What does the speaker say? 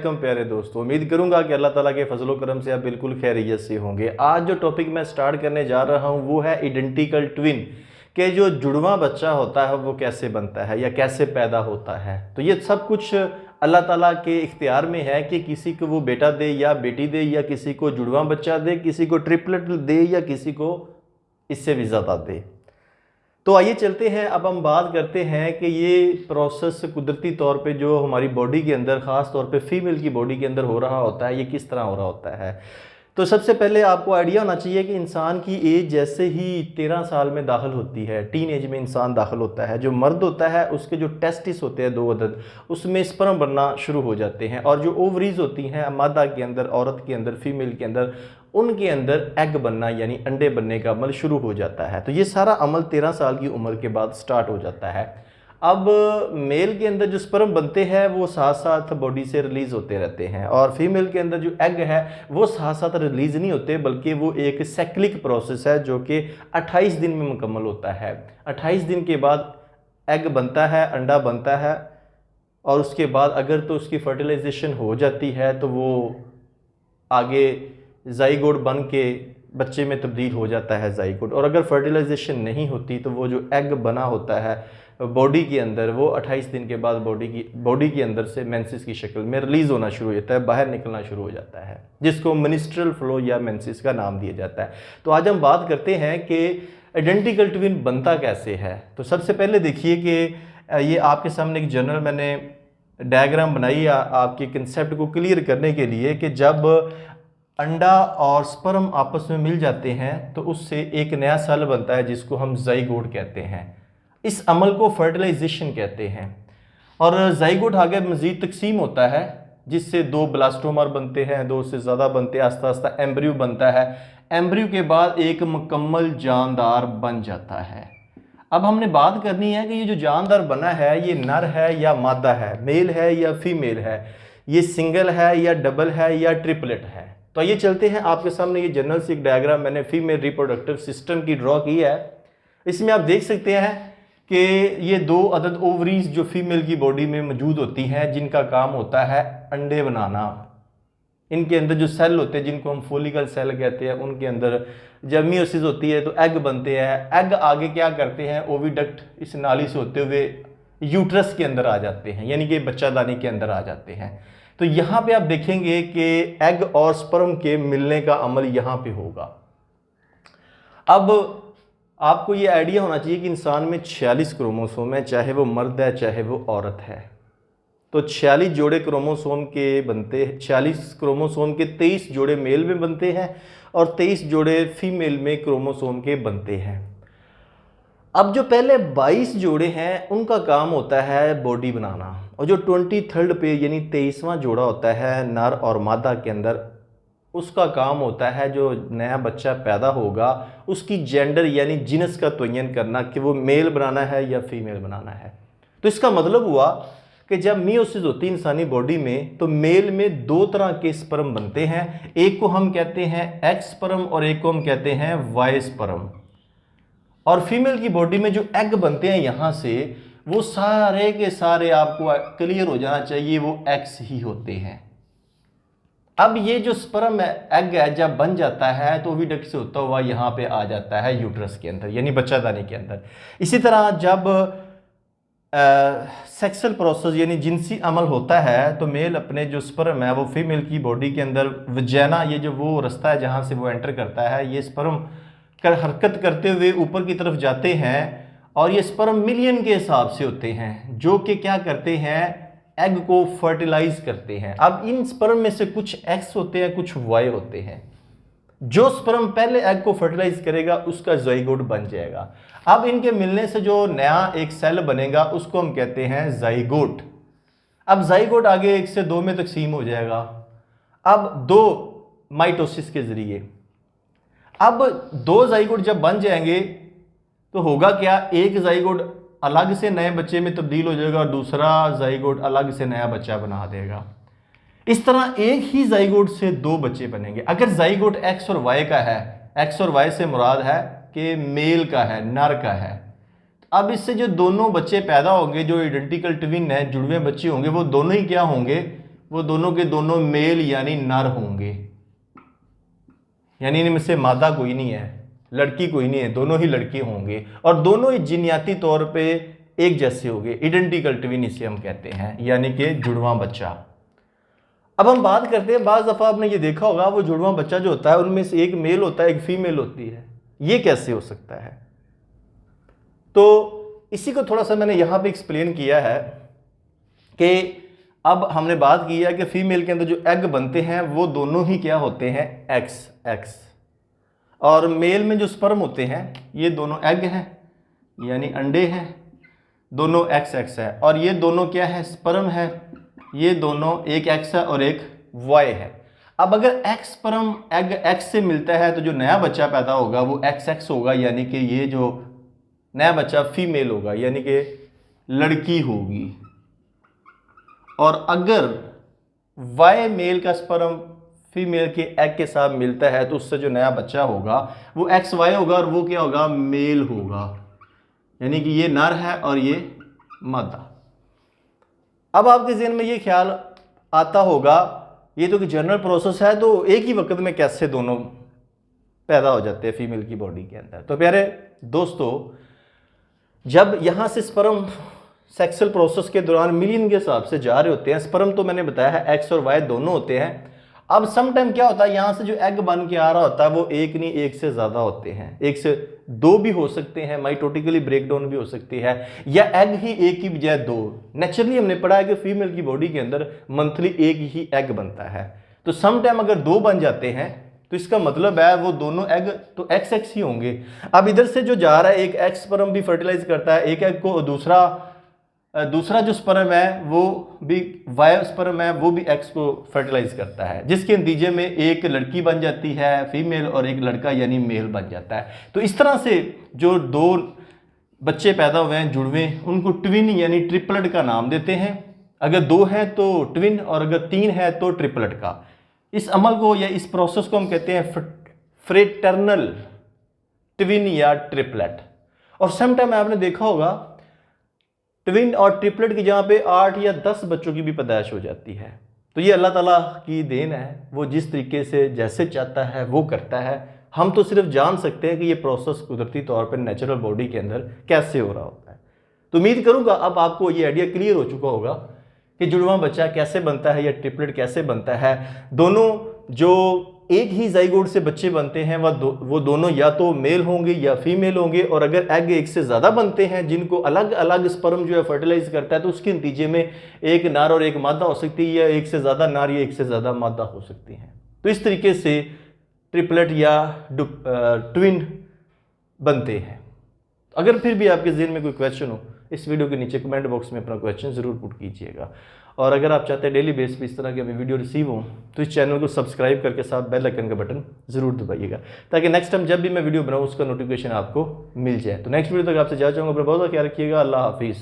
प्यारे दोस्तों, उम्मीद करूंगा कि अल्लाह ताला के फजलो करम से आप बिल्कुल खैरियत से होंगे। आज जो टॉपिक मैं स्टार्ट करने जा रहा हूं वो है आइडेंटिकल ट्विन के जो जुड़वा बच्चा होता है वो कैसे बनता है या कैसे पैदा होता है। तो ये सब कुछ अल्लाह ताला के इख्तियार में है कि किसी को वो बेटा दे या बेटी दे, या किसी को जुड़वा बच्चा दे, किसी को ट्रिपलेट दे, या किसी को इससे भी ज़्यादा दे। तो आइए चलते हैं, अब हम बात करते हैं कि ये प्रोसेस कुदरती तौर पे जो हमारी बॉडी के अंदर, ख़ास तौर पे फीमेल की बॉडी के अंदर हो रहा होता है, ये किस तरह हो रहा होता है। तो सबसे पहले आपको आइडिया होना चाहिए कि इंसान की एज जैसे ही 13 साल में दाखिल होती है, टीन एज में इंसान दाखिल होता है, जो मर्द होता है उसके जो टेस्टिस होते हैं 2 अदद, उसमें स्पर्म बनना शुरू हो जाते हैं, और जो ओवरीज होती हैं मादा के अंदर, औरत के अंदर, फीमेल के अंदर, उनके अंदर एग बनना यानी अंडे बनने का अमल शुरू हो जाता है। तो ये सारा अमल 13 साल की उम्र के बाद स्टार्ट हो जाता है। अब मेल के अंदर जो स्पर्म बनते हैं वो साथ साथ बॉडी से रिलीज़ होते रहते हैं, और फीमेल के अंदर जो एग है वो साथ साथ रिलीज़ नहीं होते, बल्कि वो एक साइक्लिक प्रोसेस है जो कि 28 दिन में मुकम्मल होता है। 28 दिन के बाद एग बनता है, अंडा बनता है, और उसके बाद अगर तो उसकी फर्टिलाइजेशन हो जाती है तो वो आगे जाइगोट बन के बच्चे में तब्दील हो जाता है जाइगोट, और अगर फर्टिलाइजेशन नहीं होती तो वो जो एग बना होता है बॉडी के अंदर वो 28 दिन के बाद बॉडी के अंदर से मेंसेस की शक्ल में रिलीज़ होना शुरू हो जाता है, बाहर निकलना शुरू हो जाता है, जिसको मेंस्ट्रुअल फ्लो या मेंसेस का नाम दिया जाता है। तो आज हम बात करते हैं कि आइडेंटिकल ट्विन बनता कैसे है। तो सबसे पहले देखिए कि ये आपके सामने एक जनरल मैंने डायग्राम बनाई आपके कंसेप्ट को क्लियर करने के लिए कि जब अंडा और स्पर्म आपस में मिल जाते हैं तो उससे एक नया सेल बनता है जिसको हम जाइगोट कहते हैं। इस अमल को फर्टिलाइजेशन कहते हैं, और जाइगोट आगे मज़ीद तकसीम होता है जिससे 2 ब्लास्टोमर बनते हैं, 2 से ज़्यादा बनते हैं, आस्ता आस्ता एम्ब्रियो बनता है। एम्ब्रियो के बाद एक मुकम्मल जानदार बन जाता है। अब हमने बात करनी है कि ये जो जानदार बना है ये नर है या मादा है, मेल है या फीमेल है, ये सिंगल है या डबल है या ट्रिपलेट है। तो ये चलते हैं, आपके सामने ये जनरल सी एक डायग्राम मैंने फीमेल रिप्रोडक्टिव सिस्टम की ड्रॉ की है। इसमें आप देख सकते हैं कि ये 2 अदद ओवरीज जो फीमेल की बॉडी में मौजूद होती हैं, जिनका काम होता है अंडे बनाना। इनके अंदर जो सेल होते हैं जिनको हम फोलिकल सेल कहते हैं, उनके अंदर जब मियोसिस होती है तो एग बनते हैं। एग आगे क्या करते हैं, ओविडक्ट इस नाली से होते हुए यूट्रस के अंदर आ जाते हैं, यानी कि बच्चादानी के अंदर आ जाते हैं। तो यहाँ पे आप देखेंगे कि एग और स्पर्म के मिलने का अमल यहाँ पे होगा। अब आपको ये आइडिया होना चाहिए कि इंसान में 46 क्रोमोसोम है, चाहे वो मर्द है चाहे वो औरत है। तो 46 जोड़े क्रोमोसोम के बनते हैं, 46 क्रोमोसोम के 23 जोड़े मेल में बनते हैं और 23 जोड़े फीमेल में क्रोमोसोम के बनते हैं। अब जो पहले 22 जोड़े हैं उनका काम होता है बॉडी बनाना, और जो 23rd पे यानी 23वां जोड़ा होता है नर और मादा के अंदर, उसका काम होता है जो नया बच्चा पैदा होगा उसकी जेंडर यानी जिनस का तयन करना कि वो मेल बनाना है या फीमेल बनाना है। तो इसका मतलब हुआ कि जब मियोसिस होती है इंसानी बॉडी में तो मेल में 2 तरह के स्पर्म बनते हैं, एक को हम कहते हैं एक्स स्पर्म और एक को हम कहते हैं वाई स्पर्म। और फीमेल की बॉडी में जो एग बनते हैं यहाँ से, वो सारे के सारे आपको क्लियर हो जाना चाहिए वो एक्स ही होते हैं। अब ये जो स्पर्म एग है जब बन जाता है तो ओविडक्ट से होता हुआ यहाँ पे आ जाता है यूट्रस के अंदर यानी बच्चादानी के अंदर। इसी तरह जब सेक्सुअल प्रोसेस यानी जिनसी अमल होता है तो मेल अपने जो स्पर्म है वो फीमेल की बॉडी के अंदर वजाना, ये जो वो रास्ता है जहाँ से वो एंटर करता है, ये स्पर्म कर हरकत करते हुए ऊपर की तरफ जाते हैं, और ये स्पर्म मिलियन के हिसाब से होते हैं जो कि क्या करते हैं, एग को फर्टिलाइज करते हैं। अब इन स्पर्म में से कुछ एक्स होते हैं, कुछ वाई होते हैं। जो स्पर्म पहले एग को फर्टिलाइज करेगा उसका जाइगोट बन जाएगा। अब इनके मिलने से जो नया एक सेल बनेगा उसको हम कहते हैं जाइगोट। अब जाइगोट आगे 1 से 2 में तकसीम हो जाएगा, अब 2 माइटोसिस के जरिए। अब 2 जाइगोट जब बन जाएंगे तो होगा क्या, एक जाइगोट अलग से नए बच्चे में तब्दील हो जाएगा और दूसरा जाइगोट अलग से नया बच्चा बना देगा। इस तरह एक ही जाइगोट से 2 बच्चे बनेंगे। अगर जाइगोट एक्स और वाई का है, एक्स और वाई से मुराद है कि मेल का है, नर का है, अब इससे जो दोनों बच्चे पैदा होंगे जो आइडेंटिकल ट्विन है, जुड़वे बच्चे होंगे, वो दोनों ही क्या होंगे, वो दोनों के दोनों मेल यानी नर होंगे, यानी इनमें से मादा कोई नहीं है, लड़की कोई नहीं है, दोनों ही लड़के होंगे और दोनों ही जिनियाती तौर पे एक जैसे होंगे। आइडेंटिकल ट्विन इसे हम कहते हैं, यानी कि जुड़वां बच्चा। अब हम बात करते हैं, बाज़ दफ़ा आपने ये देखा होगा वो जुड़वां बच्चा जो होता है उनमें से एक मेल होता है, एक फीमेल होती है। ये कैसे हो सकता है? तो इसी को थोड़ा सा मैंने यहाँ पे एक्सप्लेन किया है कि अब हमने बात की है कि फीमेल के अंदर जो एग बनते हैं वो दोनों ही क्या होते हैं, एक्स एक्स, और मेल में जो स्पर्म होते हैं ये दोनों एग हैं यानी अंडे हैं, दोनों एक्स एक्स है, और ये दोनों क्या है, स्पर्म है, ये दोनों एक एक्स है और एक वाई है। अब अगर एक्स स्पर्म एग एक्स से मिलता है तो जो नया बच्चा पैदा होगा वो एक्स एक्स होगा, यानी कि ये जो नया बच्चा फीमेल होगा यानी कि लड़की होगी। और अगर वाई मेल का स्पर्म फीमेल के एग के साथ मिलता है तो उससे जो नया बच्चा होगा वो एक्स वाई होगा और वो क्या होगा, मेल होगा, यानी कि ये नर है और ये मादा। अब आपके ज़हन में ये ख्याल आता होगा ये तो कि जनरल प्रोसेस है, तो एक ही वक्त में कैसे दोनों पैदा हो जाते हैं फीमेल की बॉडी के अंदर। तो प्यारे दोस्तों, जब यहाँ से स्पर्म सेक्सुअल प्रोसेस के दौरान मिलियन के हिसाब से जा रहे होते हैं, स्पर्म तो मैंने बताया है एक्स और वाई दोनों होते हैं। अब सम टाइम क्या होता है, यहाँ से जो एग बन के आ रहा होता है वो एक नहीं एक से ज़्यादा होते हैं, एक से दो भी हो सकते हैं, माइटोटिकली ब्रेकडाउन भी हो सकती है, या एग ही एक की बजाय दो। नेचुरली हमने पढ़ा है कि फीमेल की बॉडी के अंदर मंथली एक ही एग बनता है, तो सम टाइम अगर दो बन जाते हैं तो इसका मतलब है वो दोनों एग तो एक्स एक्स ही होंगे। अब इधर से जो जा रहा है एक एक्स स्पर्म भी फर्टिलाइज करता है एक एग को, दूसरा जो स्पर्म है वो भी वाई स्पर्म है वो भी एक्स को फर्टिलाइज करता है, जिसके नतीजे में एक लड़की बन जाती है फीमेल और एक लड़का यानी मेल बन जाता है। तो इस तरह से जो दो बच्चे पैदा हुए हैं जुड़वे, उनको ट्विन यानी ट्रिपलेट का नाम देते हैं। अगर दो हैं तो ट्विन और अगर तीन है तो ट्रिपलेट का। इस अमल को या इस प्रोसेस को हम कहते हैं फ्रेटर्नल ट्विन या ट्रिपलेट। और सम टाइम आपने देखा होगा ट्विन और ट्रिपलेट की जगह पे 8 या 10 बच्चों की भी पैदाइश हो जाती है। तो ये अल्लाह ताला की देन है, वो जिस तरीके से जैसे चाहता है वो करता है। हम तो सिर्फ जान सकते हैं कि ये प्रोसेस कुदरती तौर पर नेचुरल बॉडी के अंदर कैसे हो रहा होता है। तो उम्मीद करूंगा अब आपको ये आइडिया क्लियर हो चुका होगा कि जुड़वां बच्चा कैसे बनता है या ट्रिपलेट कैसे बनता है। दोनों जो एक ही जाइगोट से बच्चे बनते हैं वो दोनों या तो मेल होंगे या फीमेल होंगे, और अगर एग एक से ज़्यादा बनते हैं जिनको अलग अलग स्पर्म जो है फर्टिलाइज करता है तो उसके नतीजे में एक नर और एक मादा हो सकती है, या एक से ज़्यादा नर या एक से ज़्यादा मादा हो सकती हैं। तो इस तरीके से ट्रिपलेट या ट्विन बनते हैं। अगर फिर भी आपके ज़हन में कोई क्वेश्चन हो इस वीडियो के नीचे कमेंट बॉक्स में अपना क्वेश्चन ज़रूर पुट कीजिएगा। और अगर आप चाहते हैं डेली बेस पे इस तरह के हमें वीडियो रिसीव हो तो इस चैनल को सब्सक्राइब करके साथ बेल आइकन का बटन ज़रूर दबाइएगा, ताकि नेक्स्ट टाइम जब भी मैं वीडियो बनाऊँ उसका नोटिफिकेशन आपको मिल जाए। तो नेक्स्ट वीडियो तक आपसे जा चाहूँगा, अपना बहुत ख्याल रखिएगा। अल्लाह हाफिज़।